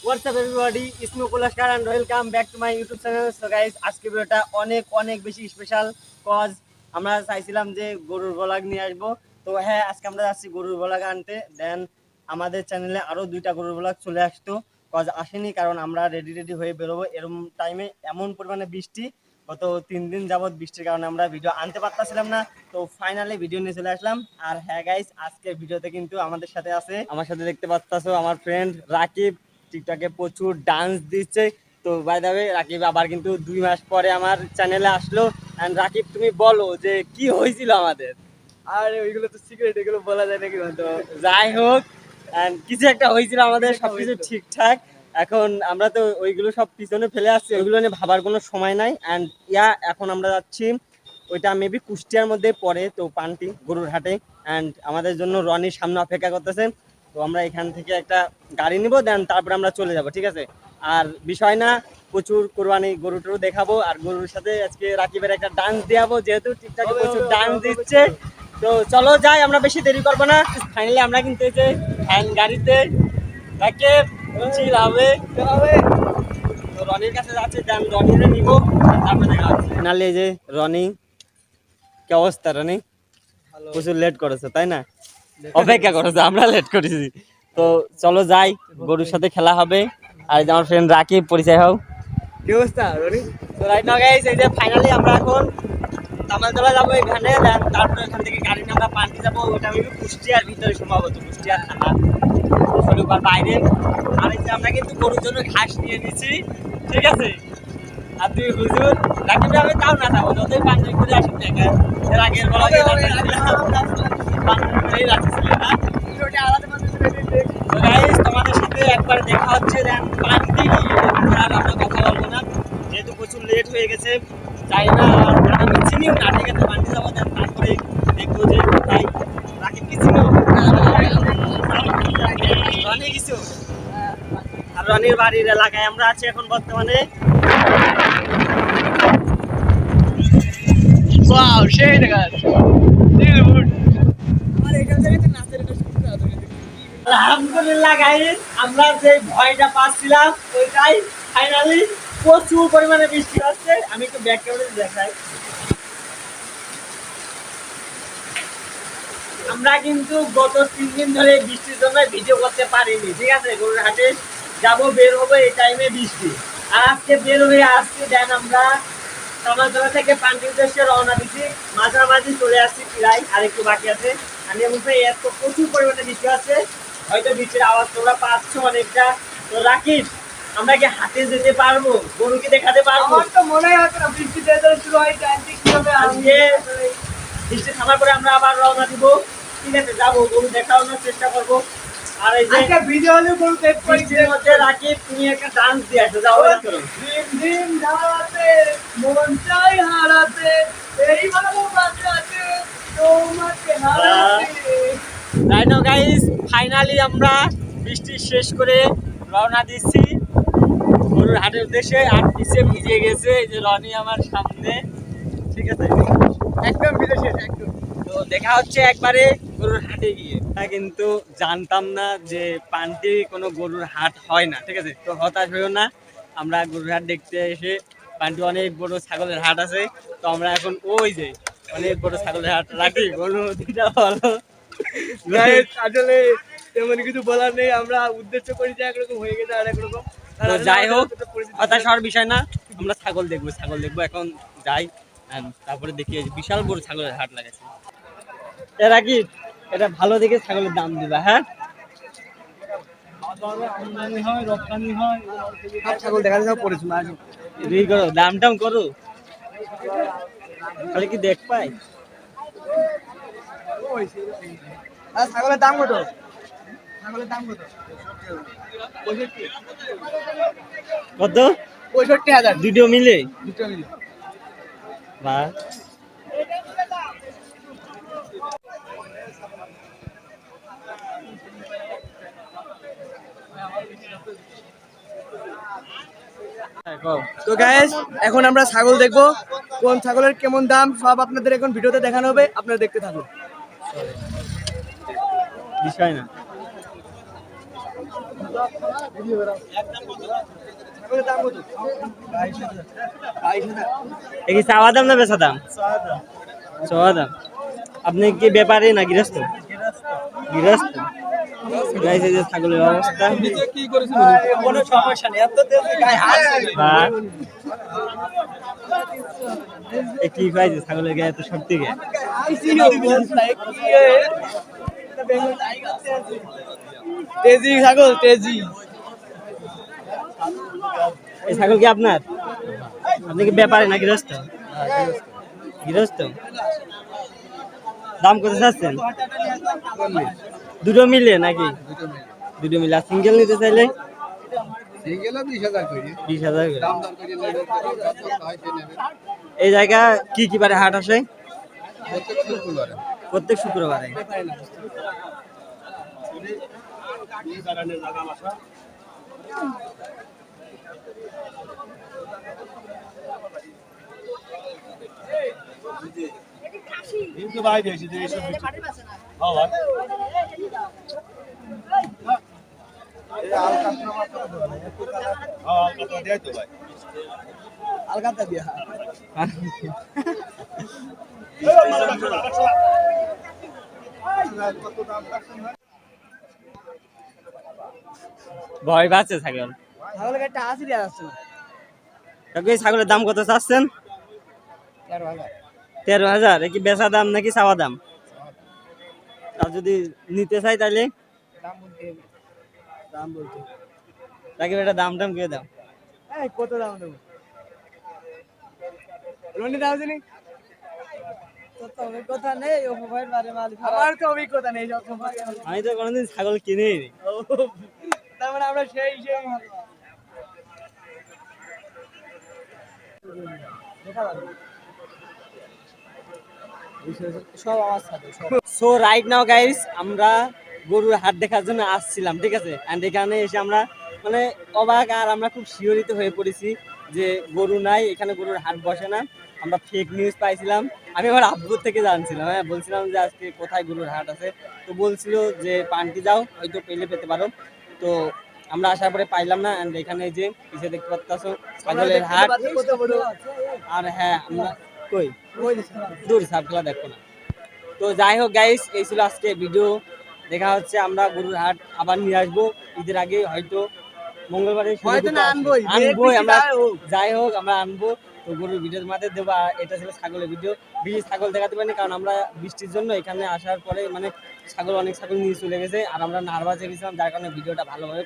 What's up everybody? It's me Kulashkar and welcome back to my YouTube channel. So guys, আজকে ভিডিওটা অনেক বেশি special cause আমরা চাইছিলাম যে গরুর ব্লগ নিয়ে আসবো। তো হ্যাঁ, আজকে আমরা যাচ্ছি গরুর ব্লগ আনতে। দেন আমাদের চ্যানেলে আরো দুইটা গরুর ব্লগ চলে আসতো, কজ আসেনি কারণ আমরা রেডি হয়ে বেরোবো। এরকম টাইমে এমন পরিমাণে বৃষ্টি, গত 3 দিন যাবত বৃষ্টির কারণে আমরা ভিডিও আনতে পারতাছিলাম না। তো ফাইনালি ভিডিও নিয়ে চলে আসলাম। আর হ্যাঁ গাইস, আজকের ভিডিওতে কিন্তু আমাদের সাথে আছে, আমার সাথে দেখতে পাচ্তাছো আমার ফ্রেন্ড রাকিব, টিকটকে প্রচুর ডান্স দিচ্ছে। তো বাই দ্য ওয়ে, রাকিব আবার কিন্তু 2 মাস পরে আমার চ্যানেলে আসলো। এন্ড রাকিব, তুমি বলো যে কি হয়েছিল আমাদের। আর ওইগুলো তো সিক্রেট, এগুলো বলা যায় নাকি? তো যাই হোক, এন্ড কিছু একটা হয়েছিল আমাদের, সবকিছু ঠিকঠাক। এখন আমরা তো ওইগুলো সব পিছনে ফেলে আসছি, ওইগুলো নিয়ে ভাবার কোনো সময় নাই। অ্যান্ড এখন আমরা যাচ্ছি, ওইটা মেবি কুষ্টিয়ার মধ্যে পড়ে, তো পান্টি গরুর হাটে। অ্যান্ড আমাদের জন্য রনির সামনে অপেক্ষা করতেছে। তো আমরা এখান থেকে একটা গাড়ি নিব, দেন তারপরে আমরা চলে যাব, ঠিক আছে? আর বিষয় না, প্রচুর কোরবানি গরু টরু দেখাবো, আর গরুর সাথে আজকে রাকিবের একটা ডান্স দেখাবো, যেহেতু টিকটকে প্রচুর ডান্স দিচ্ছে। তো চলো যাই, আমরা বেশি দেরি করবো না। ফাইনালি আমরা কিন্তু এই যে গাড়িতে রাকিব চিল হবে। তো রনির কাছে যাচ্ছে, দেন রনিরে নিব, তারপরে দেখা হচ্ছে। ফাইনালি এই যে রনি, কি অবস্থা রনি? প্রচুর লেট করেছে তাই না? অপেক্ষা করেছে, আমরা লেট করেছি। তো চলো যাই, গরুর সাথে খেলা হবে। আর এই যে আমার ফ্রেন্ড রাকিব, পরিচয় হও। কি অবস্থা রনি? তো রাইট নাও গাইস, এই যে ফাইনালি আমরা এখন তামালতলা যাবো এখানে, দেন তারপরে এখান থেকে গাড়ি নিয়ে আমরা পান্টি যাবো। ওটা আমি কুষ্টিয়ার ভিতরে সম্ভবত, কুষ্টিয়ার থানা বাইরে। আর এই যে আমরা কিন্তু গরুর জন্য ঘাস নিয়ে নিচ্ছি, ঠিক আছে? আর তুই হুজুর রাকিব, আমি তাও না যাবো, যতই পান্টি করে আসুন না কেন, এর আগের ব্লগে তোমাদের সাথে একবার দেখা হচ্ছে, দেন পান্টি নিয়ে। আর আমরা কথা বলবো না, যেহেতু প্রচুর লেট হয়ে গেছে। চাই না, আমি চিনিও না, ঠিক আছে? পান্টি যাবো, দেন তারপরে দেখবো যে কোথায়। রাকিব কি চিনো? রনি কিছু। আর রনির বাড়ির এলাকায় আমরা আছি এখন বর্তমানে। ওয়াও, সেই দেখা যাচ্ছে। আলহামদুলিল্লাহ গাইস, আমরা যে ভয়টা পাচ্ছিলাম ওইটাই ফাইনালি। প্রচুর পরিমাণে বৃষ্টি হচ্ছে। আমি একটু ব্যাক ক্যামেরা দেখাই। আমরা কিন্তু গত 3 দিন ধরে বৃষ্টির জন্য ভিডিও করতে পারিনি, ঠিক আছে? গরুর হাটে যাবো, বের হবো, এই টাইমে বৃষ্টি। আর আজকে বের হয়ে আসছি, দেন আমরা তামালতলা থেকে পান্টির উদ্দেশ্যে রওনা দিচ্ছি। মাঝামাঝি চলে আসছি প্রায়, আর একটু বাকি আছে। আমি বলতে এত প্রচুর পরিমাণে বৃষ্টি আছে, হয়তো বৃষ্টির আওয়াজ তোমরা পাচ্ছ অনেকটা। তো রাকিব, আমরা কি হাটে যেতে পারবো? গরুকে দেখাতে পারবো? আমার তো মনে হয় না বৃষ্টি শুরু হয়, জানতে কি হবে। আজকে বৃষ্টি থামার পরে আমরা আবার রওনা দিব, ঠিক আছে? যাবো, গরু দেখানোর চেষ্টা করবো। আর এই যে একটা ভিডিও হলে গরু দেখ বৃষ্টির মধ্যে রাকিব, তুমি একটা ডান্স দিয়ে আসো, যাও। দিন দিন ধারাতে মন চাই হারাতে, এই ভালোবাসাতে তোমাকে হারাতে। রাইট নাও গাইস, ফাইনালি আমরা বৃষ্টি শেষ করে রওনা দিচ্ছি গরুর হাটের উদ্দেশ্যে। আর নিচে ভিজে গেছে, এই যে রনি আমার সামনে, ঠিক আছে? একদম বিদেশে একদম। তো দেখা হচ্ছে একবারে গরুর হাটে গিয়ে। কিন্তু জানতাম না যে পান্টি কোনো গরুর হাট হয় না, ঠিক আছে? তো হতাশ হইও না, আমরা গরুর হাট দেখতে এসে, পান্টি অনেক বড় ছাগলের হাট আছে। তো আমরা এখন ওই যে অনেক বড় ছাগলের হাট রাখি, অনুমতিটা বলো। আসলে তেমন কিছু বলার নেই, আমরা উদ্দেশ্য করি যে একরকম হয়ে গেছে আর একরকম। তো যাই হোক, হতাশ হওয়ার বিষয় না, আমরা ছাগল দেখবো এখন যাই। তারপরে দেখি বিশাল বড় ছাগলের হাট লাগাচ্ছে। এরা কি এটা ভালো দেখে ছাগলের দাম দিবা? হ্যাঁ, ছাগল দেখা যাচ্ছে পড়েছিল। ই করো, দাম টাম করো, খালি কি দেখ পাই। ছাগলের দাম কত? ছাগলের দাম কত? কত? 65,000। দুটো মিলে? দুটো মিলে। বাহ, তো গাইস, এখন আমরা ছাগল দেখবো, কোন ছাগলের কেমন দাম সব আপনাদের এখন ভিডিওতে দেখানো হবে, আপনারা দেখতে থাকুন। বিষয় না। ছাগলের দাম কত? 22,000। এ কি চাওয়া দাম না বেচা দাম? চাওয়া দাম। আপনি কি ব্যাপারী না গৃহস্থ? গৃহস্থ। গাইস এই যে ছাগলের অবস্থা। কোনো সমস্যা নেই, এত দেশে গায়ে হাত ছিল। বা এ কি পাইছে ছাগলের গায়ে এত শক্তি গে? তেজি ছাগল, তেজি। এই ছাগল কি আপনার? আপনি কি ব্যাপারী না গৃহস্থ? গৃহস্থ। দাম কত চাচ্ছেন? দুটো মিলে নাকি? দুটো মিলে। আর সিঙ্গেল নিতে চাইলে? 20,000 করে। এই জায়গা কি কি বারে হাট আসে? প্রত্যেক শুক্রবারে। আলকাতা দিয়া। ভয় পাচ্ছে ছাগল। ছাগলের একটা 80 দেওয়া যাচ্ছে না। কাকু এই ছাগলের দাম কত চাচ্ছেন? 13,000। 13,000। এ কি বেচা দাম নাকি চাওয়া দাম? আর যদি নিতে চাই তাহলে দাম বলতে হবে। দাম বলতে হবে। তাকে একটা দাম টাম দিয়ে দাও। এই কত দাম দেবো? রনি দাম জানি? তোর তো অভিজ্ঞতা নেই, ও মোবাইল বারে মালিক। আমার তো অভিজ্ঞতা নেই সব সময়। আমি তো কোনোদিন ছাগল কিনেই নি। তার মানে আমরা সেই সব আমার সাথে সব। সো রাইট নাও গাইস আমরা গরুর হাট দেখার জন্য আসছিলাম, ঠিক আছে? এন্ড এখানে এসে আমরা মানে অবাক আর আমরা খুব শিহরিত হয়ে পড়েছি যে গরু নাই, এখানে গরুর হাট বসে না। আমরা ফেক নিউজ পাইছিলাম। আমি আমার আব্বুর থেকে জানছিলাম, হ্যাঁ বলছিলাম যে আজকে কোথায় গরুর হাট আছে, তো বলছিল যে পান্টি যাও, হয়তো পেলে পেতে পারো। তো আমরা আসার পরে পাইলাম না। এন্ড এখানে যে পিছে দেখতে পাচ্ছ ছাগলের হাট। কত বড়? আর হ্যাঁ আমরা কই দূর সাবগুলা দেখো না। তো যাই হোক গাইস, এই ছিল আজকে ভিডিও। দেখা হচ্ছে আমরা গরুর হাট আবার নিয়ে আসবো ঈদের আগে, হয়তো মঙ্গলবারে হয়তো না আনবোই, আনবোই আমরা। যাই হোক। যাই হোক আমরা আনবো। তো গরুর ভিডিওর মাঝে দেবো। আর এটা ছিল ছাগলের ভিডিও। বেশি ছাগল দেখাতে পারিনি কারণ আমরা বৃষ্টির জন্য এখানে আসার পরে মানে অনেক ছাগল নিয়ে চলে গেছে আর আমরা নার্ভাস হয়ে গেছিলাম, যার কারণে ভিডিওটা ভালোভাবে